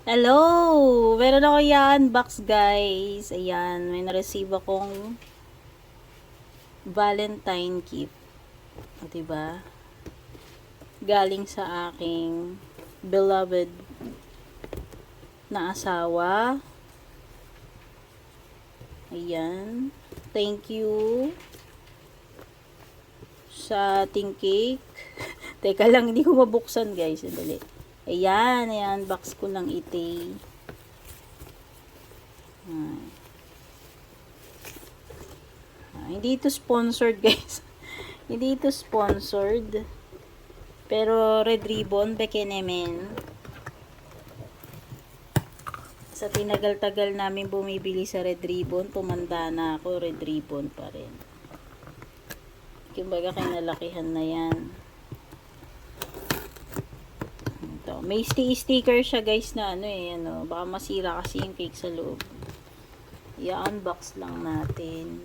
Hello! Meron ako yan, box guys. Ayan, may na-receive akong Valentine gift. O, diba? Galing sa aking beloved na asawa. Ayan. Thank you sa ating cake. Teka lang, hindi ko mabuksan guys. Sandali. Ayan, ayan, box ko lang ite. Hindi ito sponsored guys. Hindi ito sponsored. Pero red ribbon, bekenemen. Sa tinagal-tagal namin bumibili sa red ribbon, tumanda na ako, red ribbon pa rin. Kumbaga kinalakihan na yan. Ito. May sticker siya guys na baka masira kasi yung cake sa loob. I-unbox lang natin.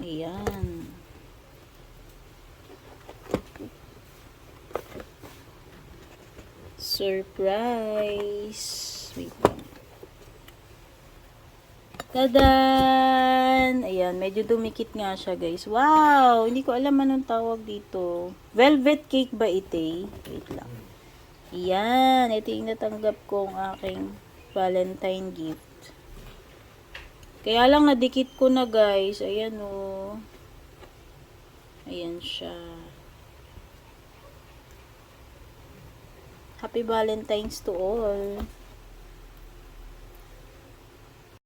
Ayan. Surprise! Wait lang. Tadan! Ayan, medyo dumikit nga siya guys. Wow! Hindi ko alam anong tawag dito. Velvet cake ba ite? Wait lang. Ayan, ito yung natanggap kong aking Valentine gift. Kaya lang nadikit ko na guys. Ayan o. Ayan siya. Happy Valentine's to all.